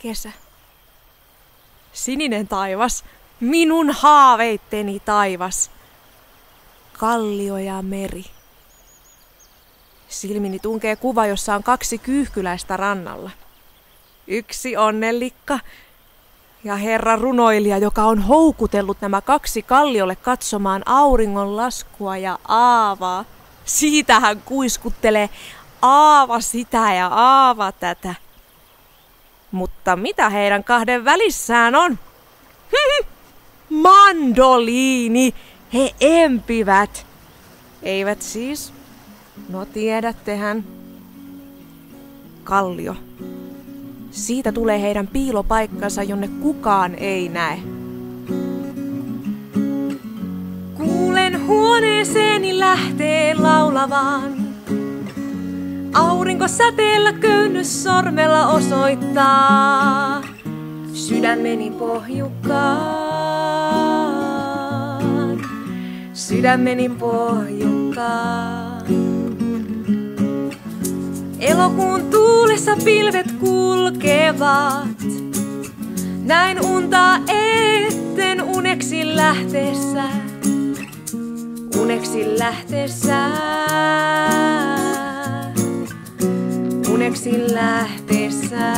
kesä. Sininen taivas, minun haaveitteni taivas. Kallio ja meri. Silmini tunkee kuva, jossa on 2 kyyhkyläistä rannalla. Yksi onnellikka ja herra runoilija, joka on houkutellut nämä 2 kalliolle katsomaan auringon laskua ja aavaa. Siitä hän kuiskuttelee aava sitä ja aava tätä. Mutta mitä heidän 2 välissään on? Mandoliini! He empivät. Eivät siis? No tiedättehän. Kallio. Siitä tulee heidän piilopaikkansa, jonne kukaan ei näe. Kuulen huoneeseeni lähtee laulavaan. Aurinko säteellä köynnys sormella osoittaa sydämeni pohjukkaan. Sydämeni pohjukkaan. Elokuun tuulessa pilvet kulkevat. Näin unta etten uneksi lähteessä. Uneksi lähteessä. Uneksi lähteessä.